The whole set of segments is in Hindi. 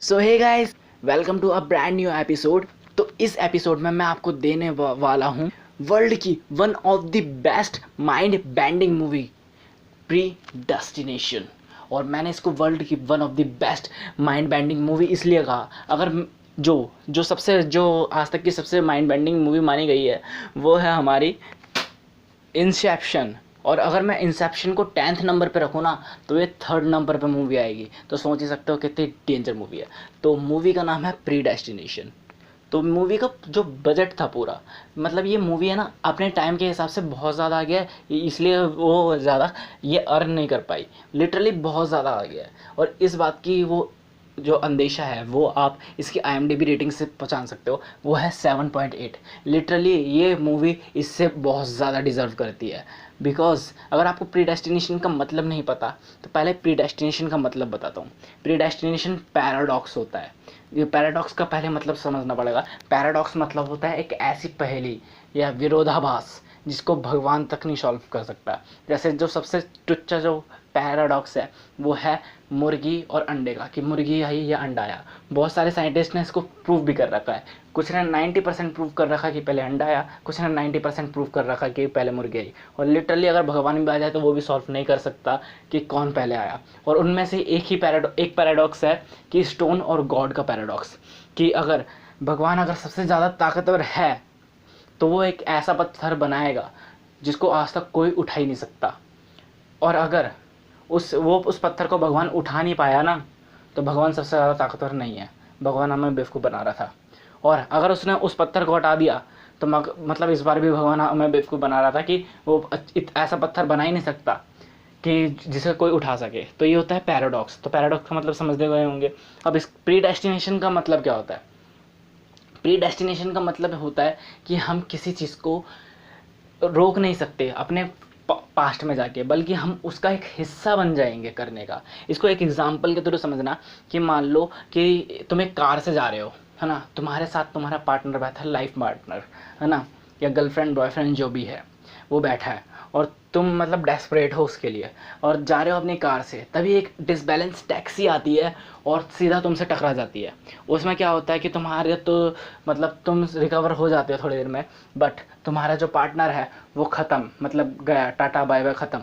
So hey guys, welcome to a brand new episode. तो इस एपिसोड में मैं आपको देने वाला हूँ वर्ल्ड की one of the best mind bending movie, pre destination. और मैंने इसको वर्ल्ड की one of the best mind bending movie इसलिए कहा, अगर जो आज तक की सबसे माइंड बेंडिंग मूवी मानी गई है वो है हमारी इंसेप्शन। और अगर मैं इंसेप्शन को 10th नंबर पे रखूँ ना, तो ये 3rd नंबर पे मूवी आएगी। तो सोच ही सकते हो कितनी डेंजर मूवी है। तो मूवी का नाम है प्री डेस्टिनेशन। तो मूवी का जो बजट था पूरा, मतलब ये मूवी है ना अपने टाइम के हिसाब से बहुत ज़्यादा आ गया है, इसलिए वो ज़्यादा ये अर्न नहीं कर पाई। लिटरली बहुत ज़्यादा आ गया है। और इस बात की वो जो अंदेशा है वो आप इसकी IMDb रेटिंग से पहचान सकते हो, वो है 7.8। लिटरली ये मूवी इससे बहुत ज़्यादा डिज़र्व करती है। बिकॉज अगर आपको प्री डेस्टिनेशन का मतलब नहीं पता, तो पहले प्री डेस्टिनेशन का मतलब बताता हूँ। प्री डेस्टिनेशन पैराडॉक्स होता है। ये पैराडॉक्स का पहले मतलब समझना पड़ेगा। पैराडॉक्स मतलब होता है एक ऐसी पहेली या विरोधाभास जिसको भगवान तक नहीं सॉल्व कर सकता। जैसे जो सबसे टुच्चा जो पैराडॉक्स है वो है मुर्गी और अंडे का, कि मुर्गी आई या अंडा आया। बहुत सारे साइंटिस्ट ने इसको प्रूव भी कर रखा है। कुछ ने 90% प्रूव कर रखा कि पहले अंडा आया, कुछ ने 90% प्रूव कर रखा कि पहले मुर्गी आई। और लिटरली अगर भगवान भी आ जाए तो वो भी सॉल्व नहीं कर सकता कि कौन पहले आया। और उनमें से एक पैराडॉक्स है कि स्टोन और गॉड का पैराडॉक्स, कि अगर भगवान अगर सबसे ज़्यादा ताकतवर है तो वो एक ऐसा पत्थर बनाएगा जिसको आज तक कोई उठा ही नहीं सकता। और अगर उस पत्थर को भगवान उठा नहीं पाया ना, तो भगवान सबसे ज़्यादा ताकतवर नहीं है, भगवान हमें बेवकूफ़ बना रहा था। और अगर उसने उस पत्थर को हटा दिया तो मतलब इस बार भी भगवान हमें बेवकूफ़ बना रहा था कि वो ऐसा पत्थर बना ही नहीं सकता कि जिसे कोई उठा सके। तो ये होता है पैराडॉक्स। तो पैराडॉक्स का मतलब समझते गए होंगे। अब इस प्री डेस्टिनेशन का मतलब क्या होता है? प्री डेस्टिनेशन का मतलब होता है कि हम किसी चीज़ को रोक नहीं सकते अपने पास्ट में जाके, बल्कि हम उसका एक हिस्सा बन जाएंगे करने का। इसको एक एग्जांपल के थ्रू समझना, कि मान लो कि तुम एक कार से जा रहे हो, है ना, तुम्हारे साथ तुम्हारा पार्टनर बैठा है, लाइफ पार्टनर, है ना, या गर्लफ्रेंड बॉयफ्रेंड जो भी है वो बैठा है, और तुम मतलब डेस्परेट हो उसके लिए और जा रहे हो अपनी कार से। तभी एक डिसबैलेंस टैक्सी आती है और सीधा तुमसे टकरा जाती है। उसमें क्या होता है कि तुम्हारे तो मतलब तुम रिकवर हो जाते हो थोड़ी देर में, बट तुम्हारा जो पार्टनर है वो ख़त्म, मतलब गया, टाटा बाय बाय, ख़त्म।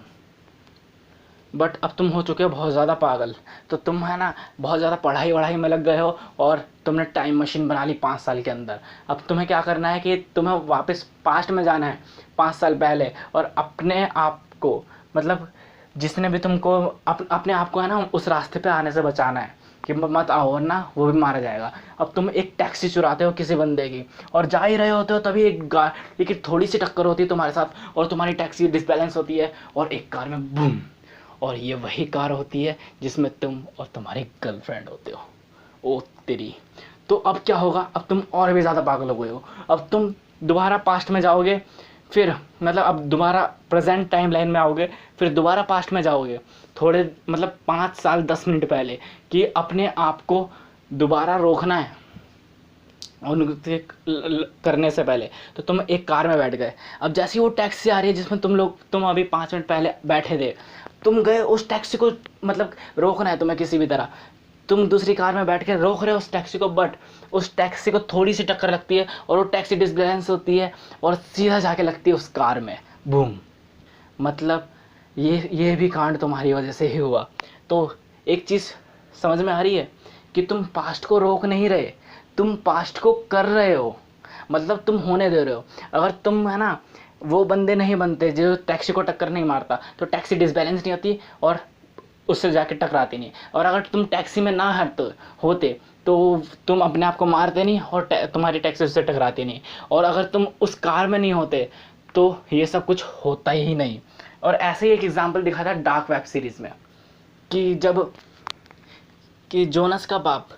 बट अब तुम हो चुके हो बहुत ज़्यादा पागल। तो तुम है ना बहुत ज़्यादा पढ़ाई वढ़ाई में लग गए हो और तुमने टाइम मशीन बना ली 5 साल के अंदर। अब तुम्हें क्या करना है कि तुम्हें वापस पास्ट में जाना है 5 साल पहले, और अपने आप को, मतलब जिसने भी तुमको अपने आप को है ना उस रास्ते पे आने से बचाना है कि मत आओ वरना वो भी मारा जाएगा। अब तुम एक टैक्सी चुराते हो किसी बंदे की और जा ही रहे होते हो, तभी एक गाड़ी की थोड़ी सी टक्कर होती है तुम्हारे साथ और तुम्हारी टैक्सी डिसबैलेंस होती है और एक कार में बूम। और ये वही कार होती है जिसमें तुम और तुम्हारी गर्लफ्रेंड होते हो। ओ तेरी। तो अब क्या होगा? अब तुम और भी ज़्यादा पागल हो गए हो। अब तुम दोबारा पास्ट में जाओगे, फिर मतलब अब दोबारा प्रेजेंट टाइम लाइन में आओगे, फिर दोबारा पास्ट में जाओगे थोड़े मतलब 5 साल 10 मिनट पहले, कि अपने आप को दोबारा रोकना है और नृत्य करने से पहले। तो तुम एक कार में बैठ गए। अब जैसी वो टैक्सी आ रही है जिसमें तुम अभी 5 मिनट पहले बैठे थे, तुम गए उस टैक्सी को, मतलब रोकना है तुम्हें किसी भी तरह। तुम दूसरी कार में बैठ के रोक रहे हो उस टैक्सी को, बट उस टैक्सी को थोड़ी सी टक्कर लगती है और वो टैक्सी डिसबैलेंस होती है और सीधा जाके लगती है उस कार में, बूम। मतलब ये भी कांड तुम्हारी वजह से ही हुआ। तो एक चीज़ समझ में आ रही है कि तुम पास्ट को रोक नहीं रहे, तुम पास्ट को कर रहे हो, मतलब तुम होने दे रहे हो। अगर तुम है ना वो बंदे नहीं बनते जो टैक्सी को टक्कर नहीं मारता, तो टैक्सी डिसबैलेंस नहीं होती और उससे जाके टकराती नहीं। और अगर तुम टैक्सी में ना होते तो तुम अपने आप को मारते नहीं और तुम्हारी टैक्सी उससे टकराती नहीं। और अगर तुम उस कार में नहीं होते तो ये सब कुछ होता ही नहीं। और ऐसे ही एक एग्जांपल दिखा था डार्क वेब सीरीज़ में, कि जोनस का बाप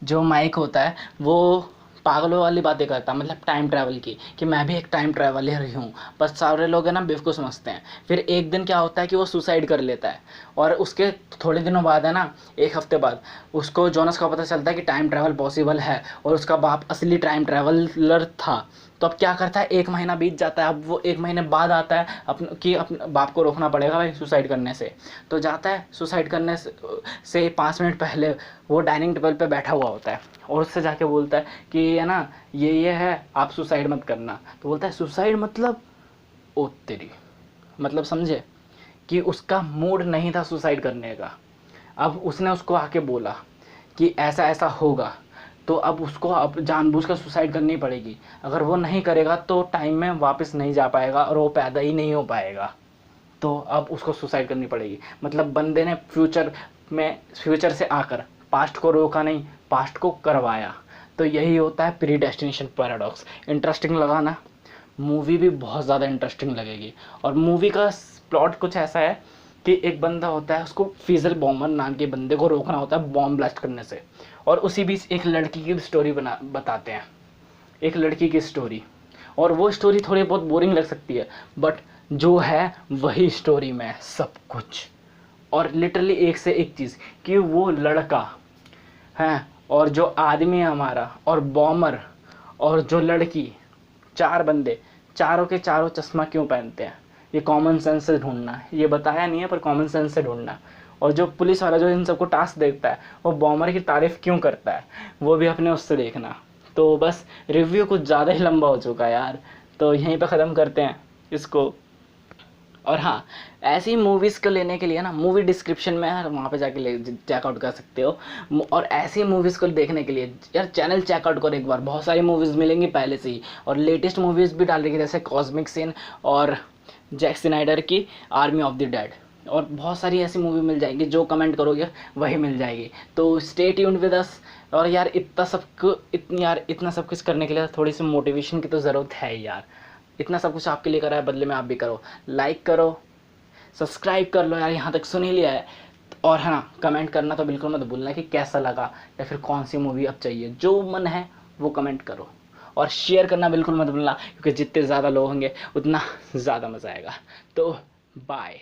जो माइक होता है वो पागलों वाली बातें करता, मतलब टाइम ट्रैवल की, कि मैं भी एक टाइम ट्रैवलर ही हूँ, पर सारे लोग है ना बेवकूफ़ समझते हैं। फिर एक दिन क्या होता है कि वो सुसाइड कर लेता है, और उसके थोड़े दिनों बाद है ना, एक हफ्ते बाद उसको जोनस का पता चलता है कि टाइम ट्रैवल पॉसिबल है और उसका बाप असली टाइम ट्रैवलर था। तो अब क्या करता है, 1 महीना बीत जाता है। अब वो 1 महीने बाद आता है अपने बाप को रोकना पड़ेगा भाई सुसाइड करने से। तो जाता है सुसाइड करने से 5 मिनट पहले वो डाइनिंग टेबल पे बैठा हुआ होता है और उससे जाके बोलता है कि है ना ये है, आप सुसाइड मत करना। तो बोलता है सुसाइड मतलब, ओ तेरी, मतलब समझे कि उसका मूड नहीं था सुसाइड करने का। अब उसने उसको आके बोला कि ऐसा ऐसा होगा, तो अब उसको अब जानबूझकर सुसाइड करनी पड़ेगी। अगर वो नहीं करेगा तो टाइम में वापस नहीं जा पाएगा और वो पैदा ही नहीं हो पाएगा। तो अब उसको सुसाइड करनी पड़ेगी। मतलब बंदे ने फ्यूचर से आकर पास्ट को रोका नहीं, पास्ट को करवाया। तो यही होता है प्रीडेस्टिनेशन पैराडॉक्स। इंटरेस्टिंग लगा ना? मूवी भी बहुत ज़्यादा इंटरेस्टिंग लगेगी। और मूवी का प्लॉट कुछ ऐसा है कि एक बंदा होता है, उसको फीजल बॉमर नाम के बंदे को रोकना होता है बॉम्ब ब्लास्ट करने से। और उसी बीच एक लड़की की स्टोरी बताते हैं, एक लड़की की स्टोरी। और वो स्टोरी थोड़ी बहुत बोरिंग लग सकती है, बट जो है वही स्टोरी में सब कुछ। और लिटरली एक से एक चीज़ कि वो लड़का है और जो आदमी है हमारा और बॉमर और जो लड़की, 4 बंदे, चारों के चारों चश्मा क्यों पहनते हैं, ये कॉमन सेंस से ढूंढना है। ये बताया नहीं है पर कॉमन सेंस से ढूंढना। और जो पुलिस वाला जो इन सबको टास्क देता है वो बॉमर की तारीफ़ क्यों करता है, वो भी अपने उससे देखना। तो बस रिव्यू कुछ ज़्यादा ही लंबा हो चुका है यार, तो यहीं पे ख़त्म करते हैं इसको। और हाँ, ऐसी मूवीज़ को लेने के लिए ना मूवी डिस्क्रिप्शन में है, वहाँ पे जाके चेकआउट कर सकते हो। और ऐसी मूवीज़ को देखने के लिए यार चैनल चेकआउट करो एक बार, बहुत सारी मूवीज़ मिलेंगी पहले से ही। और लेटेस्ट मूवीज़ भी डाल रही है जैसे कॉस्मिक सीन और जैक स्नाइडर की आर्मी ऑफ द डेड। और बहुत सारी ऐसी मूवी मिल जाएगी, जो कमेंट करोगे वही मिल जाएगी। तो स्टे ट्यून्ड विद अस। और यार इतना सब कुछ करने के लिए थोड़ी सी मोटिवेशन की तो ज़रूरत है यार। इतना सब कुछ आपके लिए करा है, बदले में आप भी करो, लाइक करो, सब्सक्राइब कर लो यार, यहाँ तक सुन ही लिया है। और हाँ, कमेंट करना तो बिल्कुल मत भूलना कि कैसा लगा या फिर कौन सी मूवी अब चाहिए। जो मन है वो कमेंट करो और शेयर करना बिल्कुल मत भूलना, क्योंकि जितने ज़्यादा लोग होंगे उतना ज़्यादा मज़ा आएगा। तो बाय।